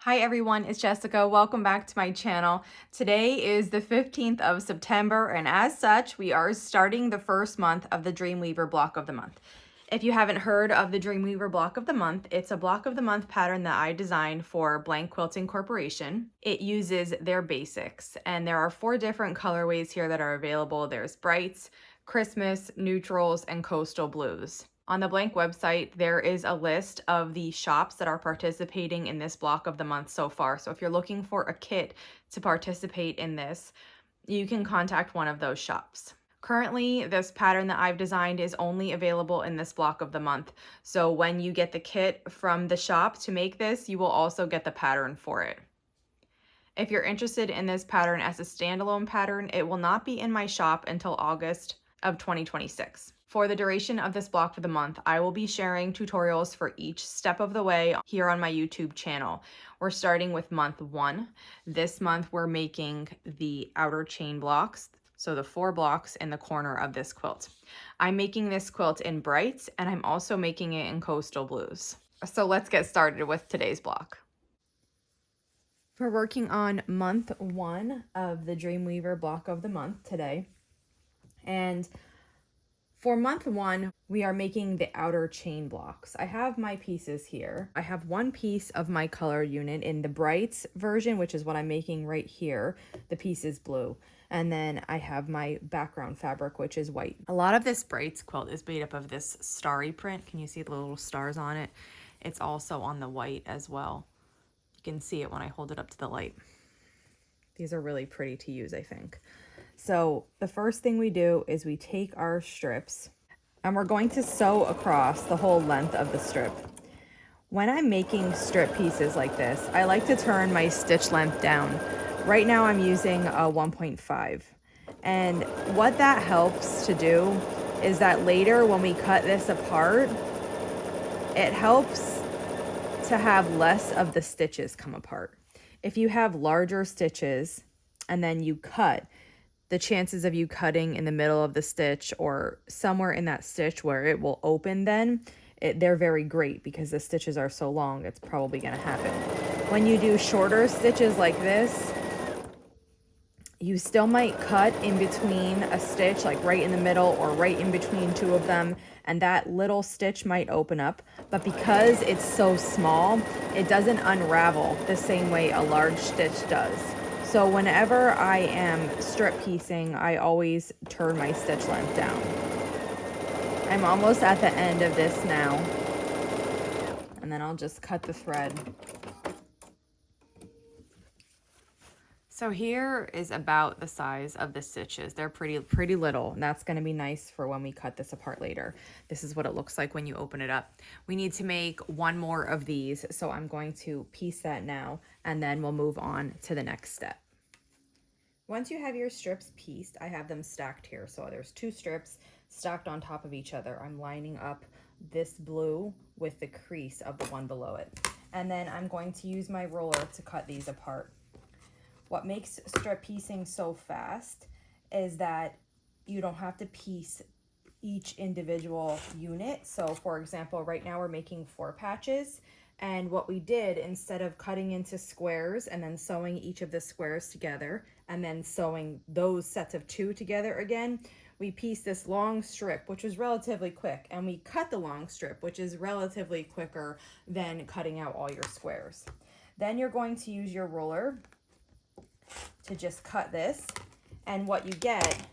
Hi everyone, it's Jessica. Welcome back to my channel. Today is the 15th of September, and as such, we are starting the first month of the Dreamweaver Block of the Month. If you haven't heard of the Dreamweaver Block of the Month, it's a Block of the Month pattern that I designed for Blank Quilting Corporation. It uses their basics, and there are 4 different colorways here that are available. There's brights, Christmas, neutrals, and coastal blues. On the Blank website, there is a list of the shops that are participating in this block of the month so far. So if you're looking for a kit to participate in this, you can contact one of those shops. Currently, this pattern that I've designed is only available in this block of the month. So when you get the kit from the shop to make this, you will also get the pattern for it. If you're interested in this pattern as a standalone pattern, it will not be in my shop until August of 2026. For the duration of this block for the month, I will be sharing tutorials for each step of the way here on my YouTube channel. We're starting with month 1. This month we're making the outer chain blocks, so the 4 blocks in the corner of this quilt. I'm making this quilt in brights, and I'm also making it in coastal blues. So let's get started with today's block. We're working on month 1 of the Dreamweaver block of the month today. And for month 1, we are making the outer chain blocks. I have my pieces here. I have one piece of my color unit in the brights version, which is what I'm making right here. The piece is blue. And then I have my background fabric, which is white. A lot of this brights quilt is made up of this starry print. Can you see the little stars on it? It's also on the white as well. You can see it when I hold it up to the light. These are really pretty to use, I think. So the first thing we do is we take our strips and we're going to sew across the whole length of the strip. When I'm making strip pieces like this, I like to turn my stitch length down. Right now I'm using a 1.5. And what that helps to do is that later when we cut this apart, it helps to have less of the stitches come apart. If you have larger stitches and then you cut, the chances of you cutting in the middle of the stitch or somewhere in that stitch where it will open then, they're very great because the stitches are so long, it's probably going to happen. When you do shorter stitches like this, you still might cut in between a stitch, like right in the middle or right in between 2 of them, and that little stitch might open up. But because it's so small, it doesn't unravel the same way a large stitch does. So whenever I am strip piecing, I always turn my stitch length down. I'm almost at the end of this now. And then I'll just cut the thread. So here is about the size of the stitches. They're pretty little, and that's going to be nice for when we cut this apart later. This is what it looks like when you open it up. We need to make 1 more of these, so I'm going to piece that now, and then we'll move on to the next step. Once you have your strips pieced, I have them stacked here. So there's 2 strips stacked on top of each other. I'm lining up this blue with the crease of the one below it. And then I'm going to use my roller to cut these apart. What makes strip piecing so fast is that you don't have to piece each individual unit. So for example, right now we're making 4 patches. And what we did, instead of cutting into squares and then sewing each of the squares together and then sewing those sets of 2 together again, we pieced this long strip, which was relatively quick, and we cut the long strip, which is relatively quicker than cutting out all your squares. Then you're going to use your roller to just cut this, and what you get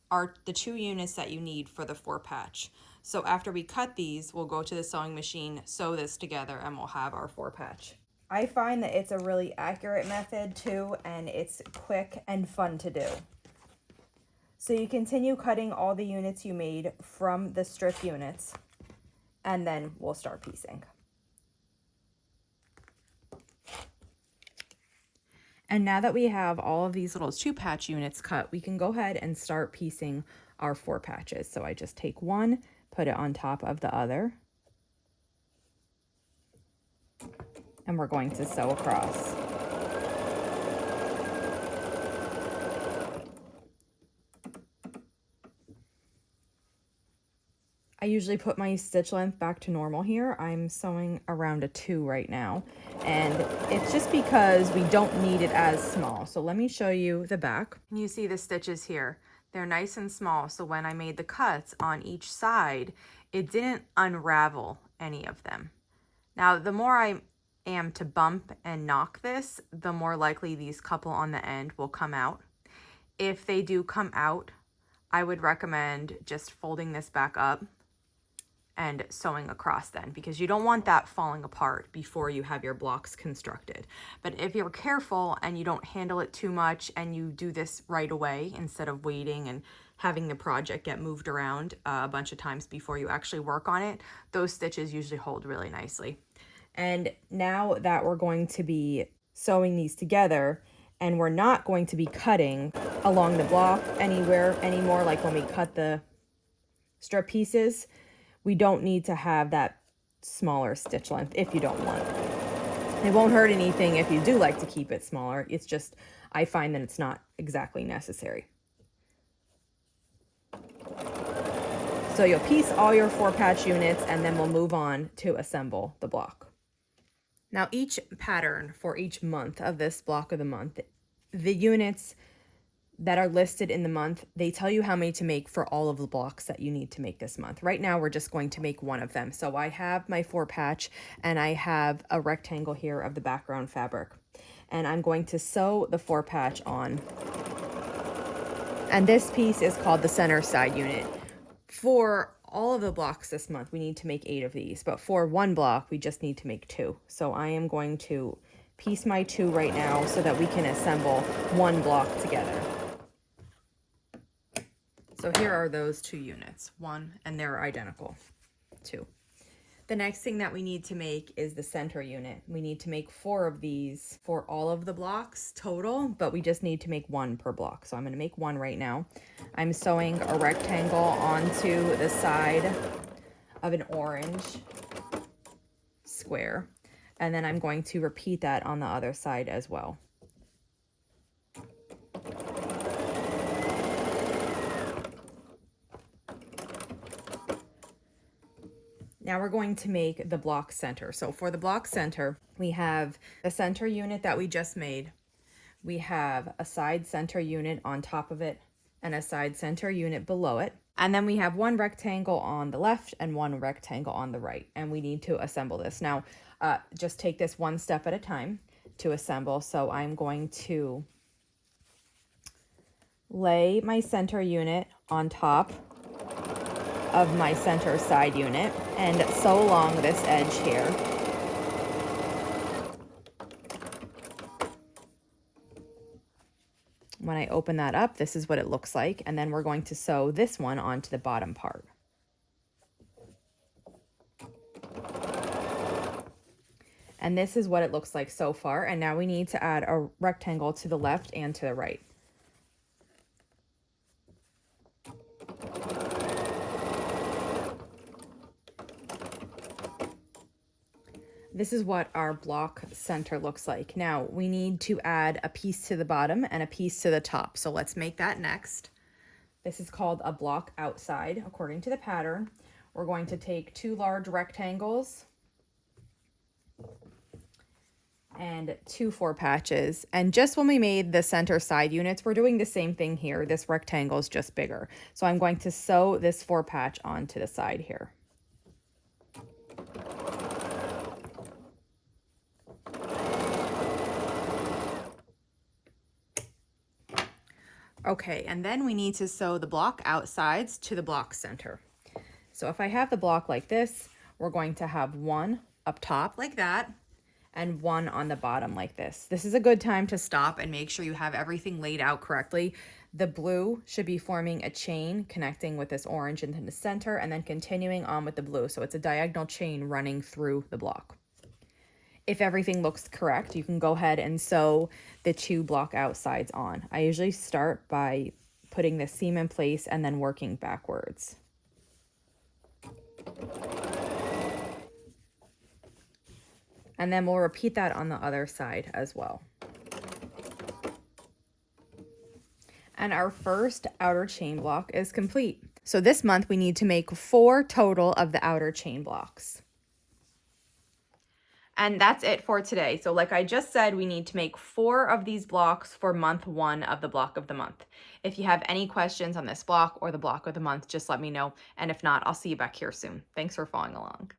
are the 2 units that you need for the 4 patch. So after we cut these, we'll go to the sewing machine, sew this together, and we'll have our 4 patch. I find that it's a really accurate method too, and it's quick and fun to do. So you continue cutting all the units you made from the strip units, and then we'll start piecing. And now that we have all of these little 2 patch units cut, we can go ahead and start piecing our 4 patches. So I just take one, put it on top of the other, and we're going to sew across. I usually put my stitch length back to normal here. I'm sewing around a 2 right now, and it's just because we don't need it as small. So let me show you the back. You see the stitches here. They're nice and small, so when I made the cuts on each side, it didn't unravel any of them. Now, the more I am to bump and knock this, the more likely these couple on the end will come out. If they do come out, I would recommend just folding this back up and sewing across then, because you don't want that falling apart before you have your blocks constructed. But if you're careful and you don't handle it too much and you do this right away instead of waiting and having the project get moved around a bunch of times before you actually work on it, those stitches usually hold really nicely. And now that we're going to be sewing these together, and we're not going to be cutting along the block anywhere anymore, like when we cut the strip pieces, we don't need to have that smaller stitch length if you don't want. It won't hurt anything if you do like to keep it smaller. It's just, I find that it's not exactly necessary. So you'll piece all your 4-patch units, and then we'll move on to assemble the block. Now each pattern for each month of this block of the month, the units that are listed in the month, they tell you how many to make for all of the blocks that you need to make this month. Right now, we're just going to make one of them. So I have my 4-patch, and I have a rectangle here of the background fabric. And I'm going to sew the 4-patch on. And this piece is called the center side unit. For all of the blocks this month, we need to make 8 of these. But for one block, we just need to make 2. So I am going to piece my 2 right now so that we can assemble one block together. So here are those 2 units, 1, and they're identical, 2. The next thing that we need to make is the center unit. We need to make 4 of these for all of the blocks total, but we just need to make 1 per block. So I'm going to make 1 right now. I'm sewing a rectangle onto the side of an orange square, and then I'm going to repeat that on the other side as well. Now we're going to make the block center. So for the block center, we have the center unit that we just made. We have a side center unit on top of it and a side center unit below it. And then we have 1 rectangle on the left and 1 rectangle on the right. And we need to assemble this. Now, just take this one step at a time to assemble. So I'm going to lay my center unit on top of my center side unit and sew along this edge here. When I open that up, this is what it looks like, and then we're going to sew this one onto the bottom part. And this is what it looks like so far, and now we need to add a rectangle to the left and to the right. This is what our block center looks like. Now we need to add a piece to the bottom and a piece to the top. So let's make that next. This is called a block outside according to the pattern. We're going to take 2 large rectangles and 2 4-patches. And just when we made the center side units, we're doing the same thing here. This rectangle is just bigger. So I'm going to sew this 4-patch onto the side here. Okay, and then we need to sew the block outsides to the block center. So if I have the block like this, we're going to have 1 up top like that and 1 on the bottom like this. This is a good time to stop and make sure you have everything laid out correctly. The blue should be forming a chain connecting with this orange into the center and then continuing on with the blue. So it's a diagonal chain running through the block. If everything looks correct, you can go ahead and sew the 2 block outsides on. I usually start by putting the seam in place and then working backwards. And then we'll repeat that on the other side as well. And our first outer chain block is complete. So this month we need to make 4 total of the outer chain blocks. And that's it for today. So like I just said, we need to make 4 of these blocks for month 1 of the block of the month. If you have any questions on this block or the block of the month, just let me know. And if not, I'll see you back here soon. Thanks for following along.